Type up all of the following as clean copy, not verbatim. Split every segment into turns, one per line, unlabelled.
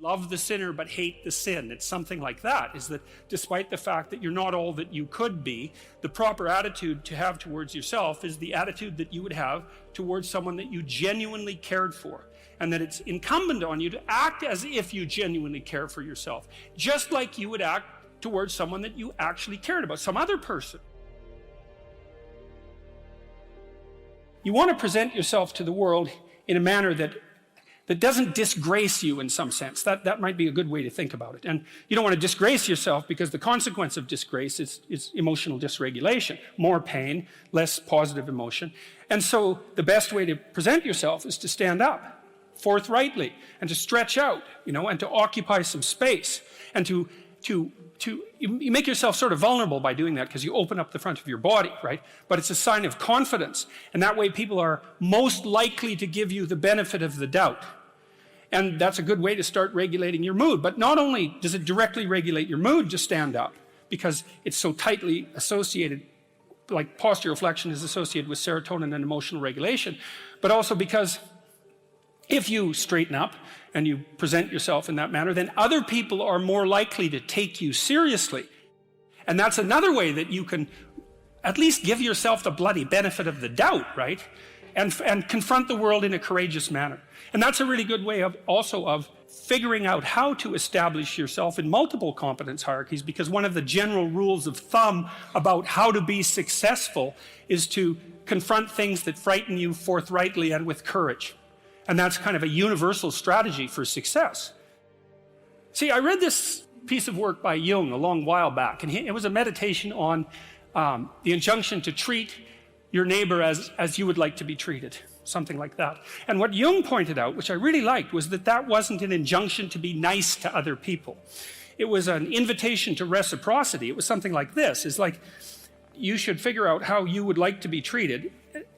Love the sinner but hate the sin. It's something like that, is that despite the fact that you're not all that you could be, the proper attitude to have towards yourself is the attitude that you would have towards someone that you genuinely cared for. And that it's incumbent on you to act as if you genuinely care for yourself, just like you would act towards someone that you actually cared about, some other person. You want to present yourself to the world in a manner that doesn't disgrace you in some sense. That might be a good way to think about it. And you don't want to disgrace yourself, because the consequence of disgrace is emotional dysregulation, more pain, less positive emotion. And so the best way to present yourself is to stand up forthrightly and to stretch out, and to occupy some space, and to you make yourself sort of vulnerable by doing that, because you open up the front of your body, right? But it's a sign of confidence. And that way people are most likely to give you the benefit of the doubt. And that's a good way to start regulating your mood. But not only does it directly regulate your mood to stand up, because it's so tightly associated, like posture reflection is associated with serotonin and emotional regulation, but also because if you straighten up and you present yourself in that manner, then other people are more likely to take you seriously. And that's another way that you can at least give yourself the bloody benefit of the doubt, right? And confront the world in a courageous manner. And that's a really good way of figuring out how to establish yourself in multiple competence hierarchies, because one of the general rules of thumb about how to be successful is to confront things that frighten you forthrightly and with courage. And that's kind of a universal strategy for success. See, I read this piece of work by Jung a long while back, and it was a meditation on the injunction to treat your neighbor as you would like to be treated, something like that. And what Jung pointed out, which I really liked, was that wasn't an injunction to be nice to other people. It was an invitation to reciprocity. It was something like this. It's like, you should figure out how you would like to be treated,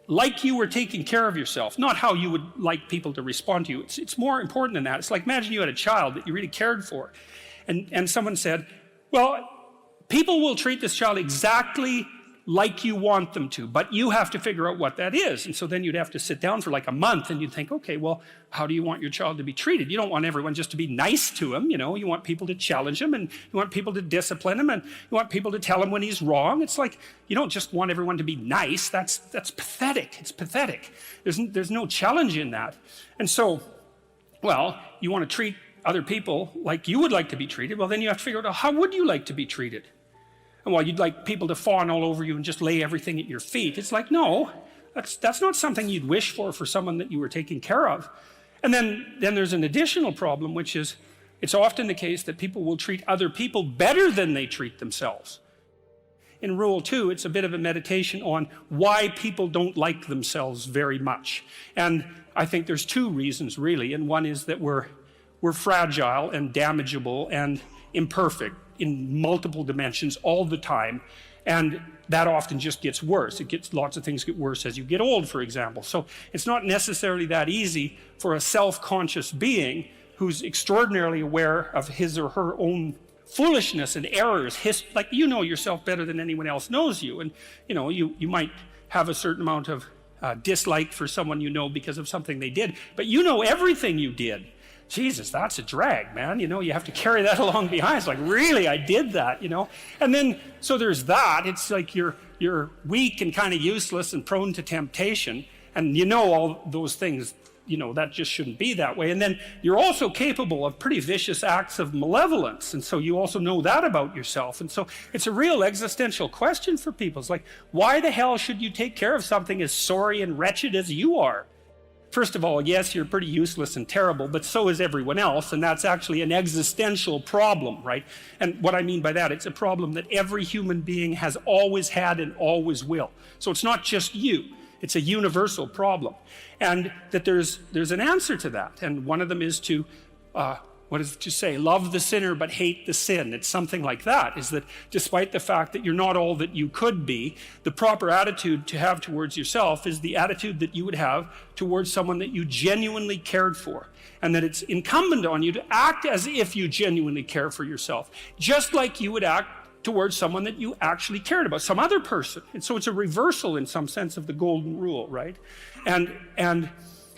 like you were taking care of yourself, not how you would like people to respond to you. It's more important than that. It's like, imagine you had a child that you really cared for, and someone said, well, people will treat this child exactly like you want them to, but you have to figure out what that is. And so then you'd have to sit down for like a month and you'd think, okay, well, how do you want your child to be treated? You don't want everyone just to be nice to him, you want people to challenge him, and you want people to discipline him, and you want people to tell him when he's wrong. It's like, you don't just want everyone to be nice. That's pathetic. It's pathetic. There's no challenge in that. And so, well, you want to treat other people like you would like to be treated. Well, then you have to figure out, how would you like to be treated? And while you'd like people to fawn all over you and just lay everything at your feet, it's like, no, that's not something you'd wish for someone that you were taking care of. And then there's an additional problem, which is, it's often the case that people will treat other people better than they treat themselves. In Rule 2, it's a bit of a meditation on why people don't like themselves very much. And I think there's two reasons, really. And one is that we're fragile and damageable and imperfect in multiple dimensions all the time, and that often just gets worse. Lots of things get worse as you get old, for example. So it's not necessarily that easy for a self-conscious being who's extraordinarily aware of his or her own foolishness and errors. Like, you know yourself better than anyone else knows you, and you might have a certain amount of dislike for someone because of something they did, but you know everything you did. Jesus, that's a drag, man. You have to carry that along behind. It's like, really, I did that, And then, so there's that. It's like you're weak and kind of useless and prone to temptation. And all those things, that just shouldn't be that way. And then you're also capable of pretty vicious acts of malevolence. And so you also know that about yourself. And so it's a real existential question for people. It's like, why the hell should you take care of something as sorry and wretched as you are? First of all, yes, you're pretty useless and terrible, but so is everyone else, and that's actually an existential problem, right? And what I mean by that, it's a problem that every human being has always had and always will. So it's not just you, it's a universal problem. And that there's an answer to that, and one of them is to, what does it just say? Love the sinner but hate the sin. It's something like that, is that despite the fact that you're not all that you could be, the proper attitude to have towards yourself is the attitude that you would have towards someone that you genuinely cared for. And that it's incumbent on you to act as if you genuinely care for yourself, just like you would act towards someone that you actually cared about, some other person. And so it's a reversal in some sense of the golden rule, right? And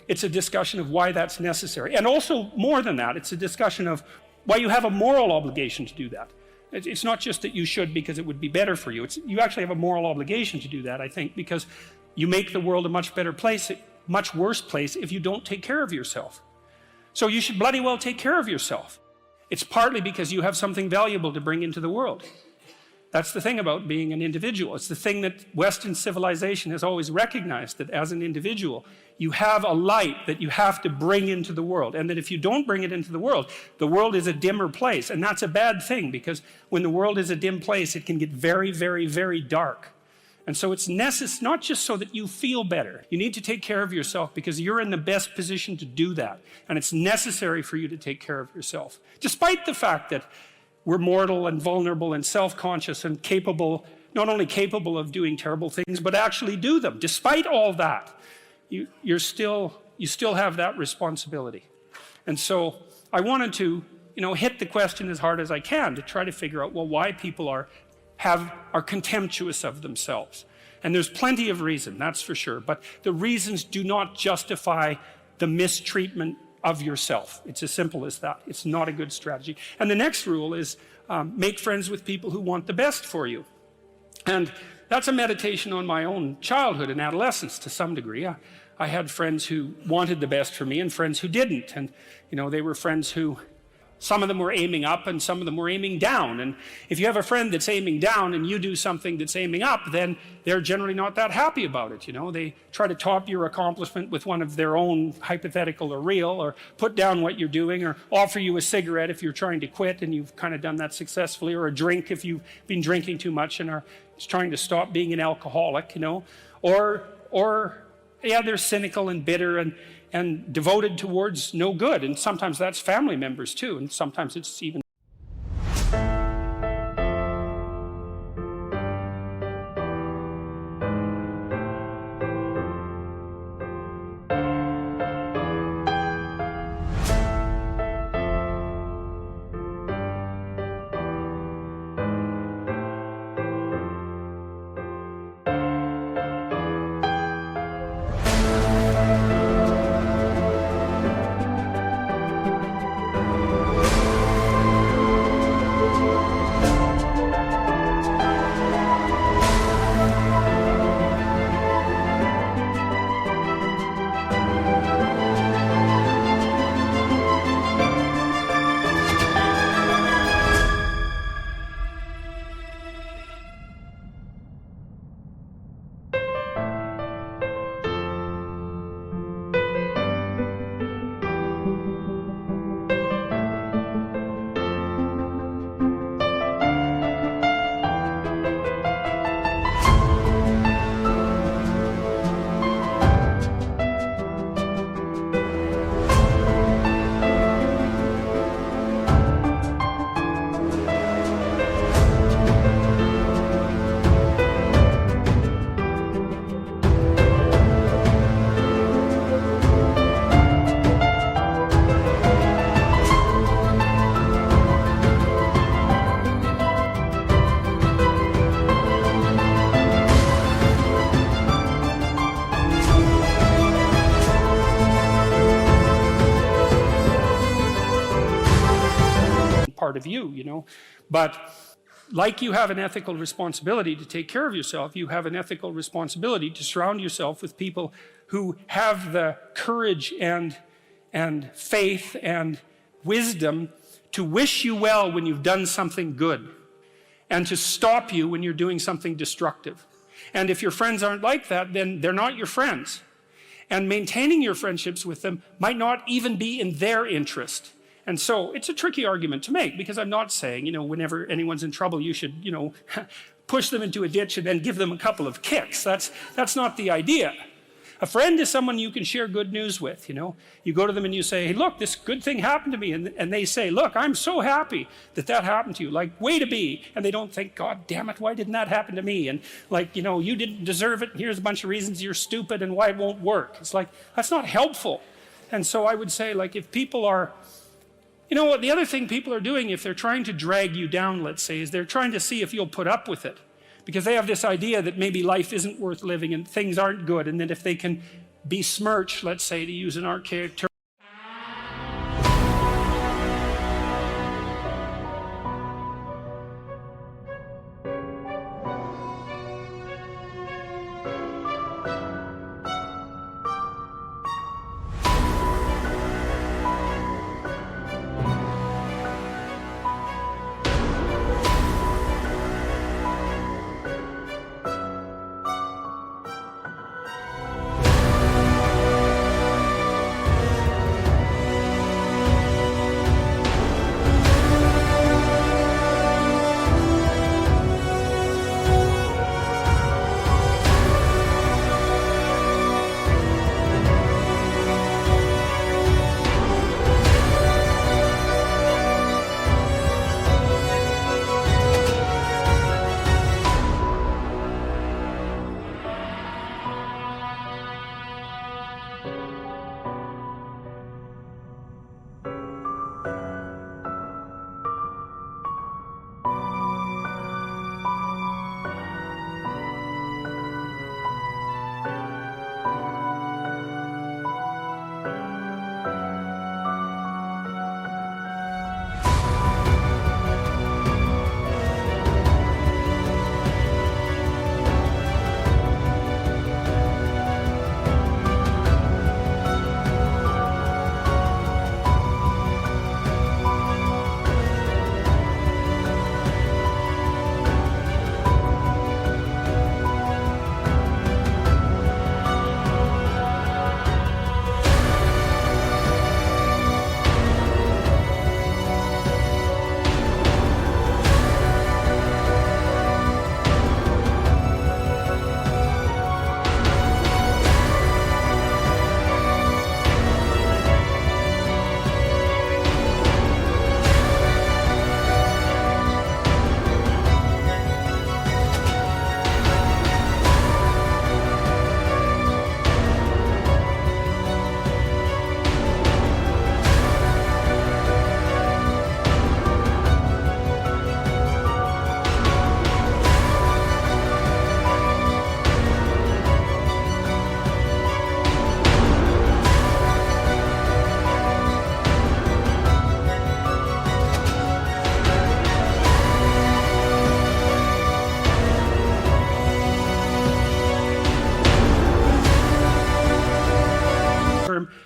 It's a discussion of why that's necessary. And also, more than that, it's a discussion of why you have a moral obligation to do that. It's not just that you should because it would be better for you. You actually have a moral obligation to do that, I think, because you make the world a much better place, a much worse place if you don't take care of yourself. So you should bloody well take care of yourself. It's partly because you have something valuable to bring into the world. That's the thing about being an individual. It's the thing that Western civilization has always recognized, that as an individual, you have a light that you have to bring into the world, and that if you don't bring it into the world is a dimmer place, and that's a bad thing, because when the world is a dim place, it can get very, very, very dark. And so it's necessary, not just so that you feel better. You need to take care of yourself because you're in the best position to do that, and it's necessary for you to take care of yourself, despite the fact that we're mortal and vulnerable and self-conscious and capable, not only capable of doing terrible things, but actually do them. Despite all that, you still have that responsibility. And so I wanted to, hit the question as hard as I can to try to figure out, well, why people are contemptuous of themselves. And there's plenty of reason, that's for sure, but the reasons do not justify the mistreatment of yourself. It's as simple as that. It's not a good strategy. And the next rule is make friends with people who want the best for you. And that's a meditation on my own childhood and adolescence to some degree. I had friends who wanted the best for me and friends who didn't. And, they were friends who, some of them were aiming up and some of them were aiming down. And if you have a friend that's aiming down and you do something that's aiming up, then they're generally not that happy about it. They try to top your accomplishment with one of their own, hypothetical or real, or put down what you're doing, or offer you a cigarette if you're trying to quit and you've kind of done that successfully, or a drink if you've been drinking too much and are trying to stop being an alcoholic, or they're cynical and bitter and devoted towards no good. And sometimes that's family members too, and sometimes it's even part of you, But like you have an ethical responsibility to take care of yourself, you have an ethical responsibility to surround yourself with people who have the courage and faith and wisdom to wish you well when you've done something good, and to stop you when you're doing something destructive. And if your friends aren't like that, then they're not your friends. And maintaining your friendships with them might not even be in their interest. And so it's a tricky argument to make, because I'm not saying, whenever anyone's in trouble, you should, push them into a ditch and then give them a couple of kicks. That's not the idea. A friend is someone you can share good news with, You go to them and you say, hey, look, this good thing happened to me. And they say, look, I'm so happy that happened to you. Like, way to be. And they don't think, God damn it, why didn't that happen to me? And you didn't deserve it. Here's a bunch of reasons you're stupid and why it won't work. It's like, that's not helpful. And so I would say, if people are, the other thing people are doing, if they're trying to drag you down, let's say, is they're trying to see if you'll put up with it. Because they have this idea that maybe life isn't worth living and things aren't good, and that if they can besmirch, let's say, to use an archaic term.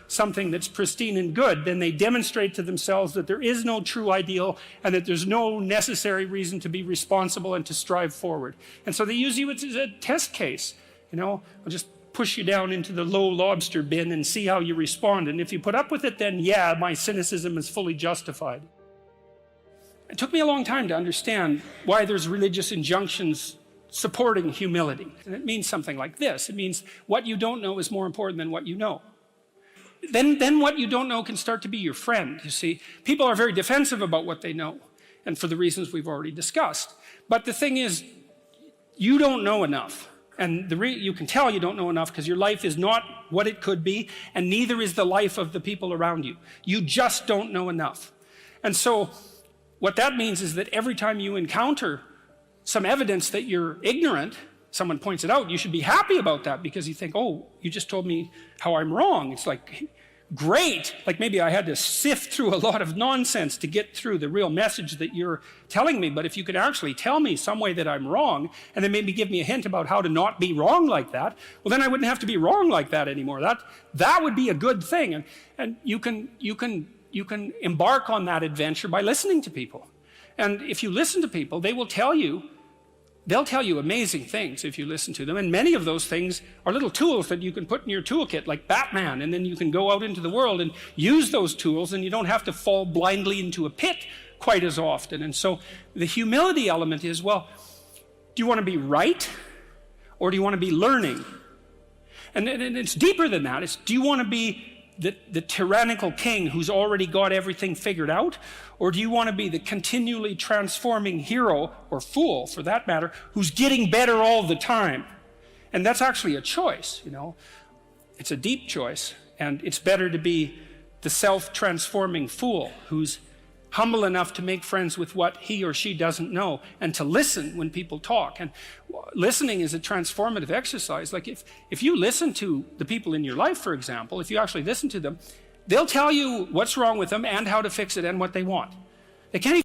Something that's pristine and good, then they demonstrate to themselves that there is no true ideal and that there's no necessary reason to be responsible and to strive forward. And so they use you as a test case. You know, I'll just push you down into the low lobster bin and see how you respond. And if you put up with it, then yeah, my cynicism is fully justified. It took me a long time to understand why there's religious injunctions supporting humility. And it means something like this. It means what you don't know is more important than what you know. Then what you don't know can start to be your friend, you see. People are very defensive about what they know, and for the reasons we've already discussed. But the thing is, you don't know enough. And you can tell you don't know enough because your life is not what it could be, and neither is the life of the people around you. You just don't know enough. And so what that means is that every time you encounter some evidence that you're ignorant, someone points it out, you should be happy about that because you think, oh, you just told me how I'm wrong. It's like, great. Like maybe I had to sift through a lot of nonsense to get through the real message that you're telling me. But if you could actually tell me some way that I'm wrong and then maybe give me a hint about how to not be wrong like that, well, then I wouldn't have to be wrong like that anymore. That would be a good thing. And you can embark on that adventure by listening to people. And if you listen to people, they'll tell you amazing things if you listen to them. And many of those things are little tools that you can put in your toolkit, like Batman, and then you can go out into the world and use those tools, and you don't have to fall blindly into a pit quite as often. And so the humility element is, well, do you want to be right, or do you want to be learning? And it's deeper than that. It's, do you want to be the tyrannical king who's already got everything figured out? Or do you want to be the continually transforming hero, or fool for that matter, who's getting better all the time? And that's actually a choice, you know. It's a deep choice, and it's better to be the self-transforming fool who's humble enough to make friends with what he or she doesn't know, and to listen when people talk. And listening is a transformative exercise. Like if you listen to the people in your life, for example, if you actually listen to them, they'll tell you what's wrong with them and how to fix it and what they want. They can't even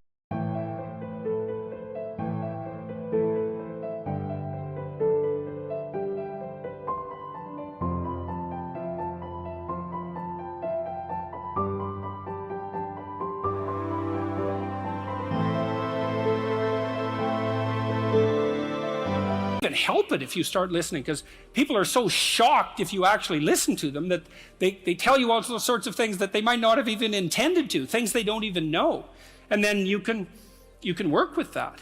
help it if you start listening, because people are so shocked if you actually listen to them that they tell you all sorts of things that they might not have even intended to, things they don't even know. And then you can work with that.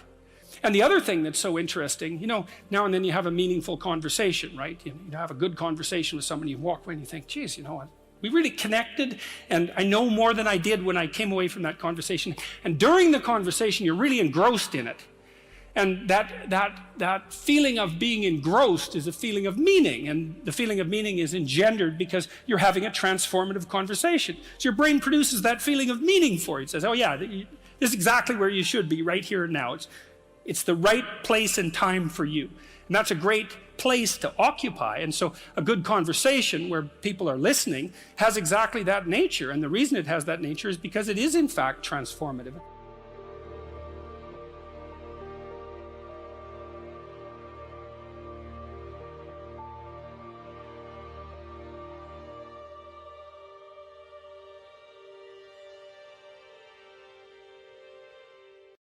And the other thing that's so interesting, you know, now and then you have a meaningful conversation, right? You have a good conversation with somebody, you walk away and you think, geez, you know what? We really connected, and I know more than I did when I came away from that conversation. And during the conversation, you're really engrossed in it. And that feeling of being engrossed is a feeling of meaning, and the feeling of meaning is engendered because you're having a transformative conversation. So your brain produces that feeling of meaning for you. It says, oh yeah, this is exactly where you should be, right here and now. It's the right place and time for you. And that's a great place to occupy. And so a good conversation where people are listening has exactly that nature. And the reason it has that nature is because it is in fact transformative.